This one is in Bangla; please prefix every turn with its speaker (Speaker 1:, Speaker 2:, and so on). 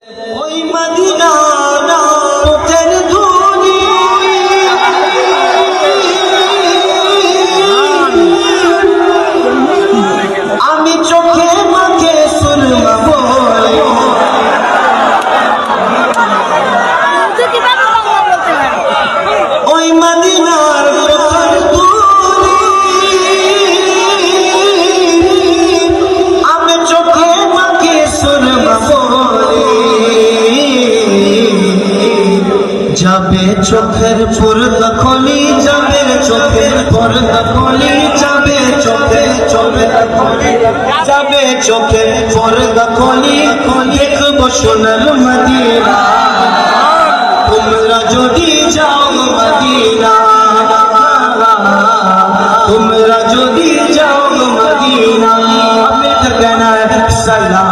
Speaker 1: ওই মদিনা পথের ধুলি আমি চোখে মাখে সুরমা বলে ওই মদিনার পথের ধুলি আমি চোখে মাখে সুরমা বলে যাবে চোখের পর্দা খুলি যাবে চোখের পর্দা খুলি যাবে চোখের খুলি যাবে চোখের পর্দা খুলি দেখব সোনার মদিনা তোমরা যদি যাও মদিনা তোমরা যদি যাও মদিনা আমি ঠিকানা সালাম